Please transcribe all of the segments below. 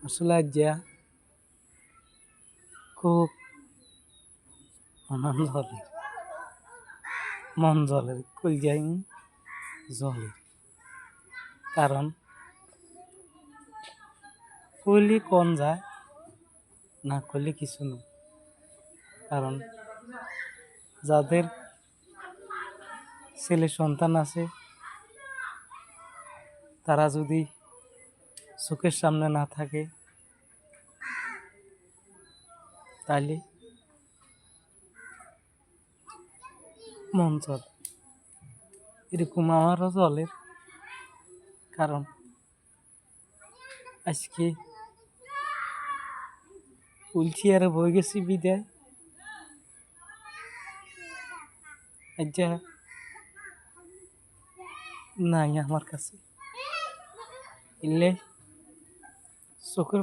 আসলে আজ যা খুব আনন্দ হলে মন জ্বলে কই যাই জ্বলে কারণ কইলে কোন যায় না করলে কিছু না কারণ যাদের ছেলে সন্তান আছে তারা যদি চোখের সামনে না থাকে তাহলে মন চলে এরকম আমারও চলে কারণ আজকে হুইল চেয়ারে বই গেছি বিদায় আজ যা নাই আমার কাছে এলে চোখের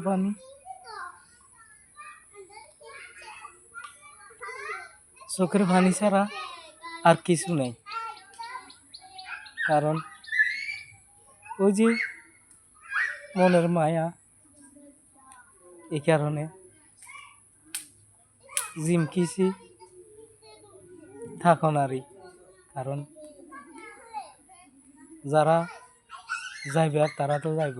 পানি ছাড়া আর কিছু নেই কারণ ওই যে মনের মায়া এই কারণে জিমকিছি থাকো নারী কারণ যারা যাইবে আর তারা তো যাইব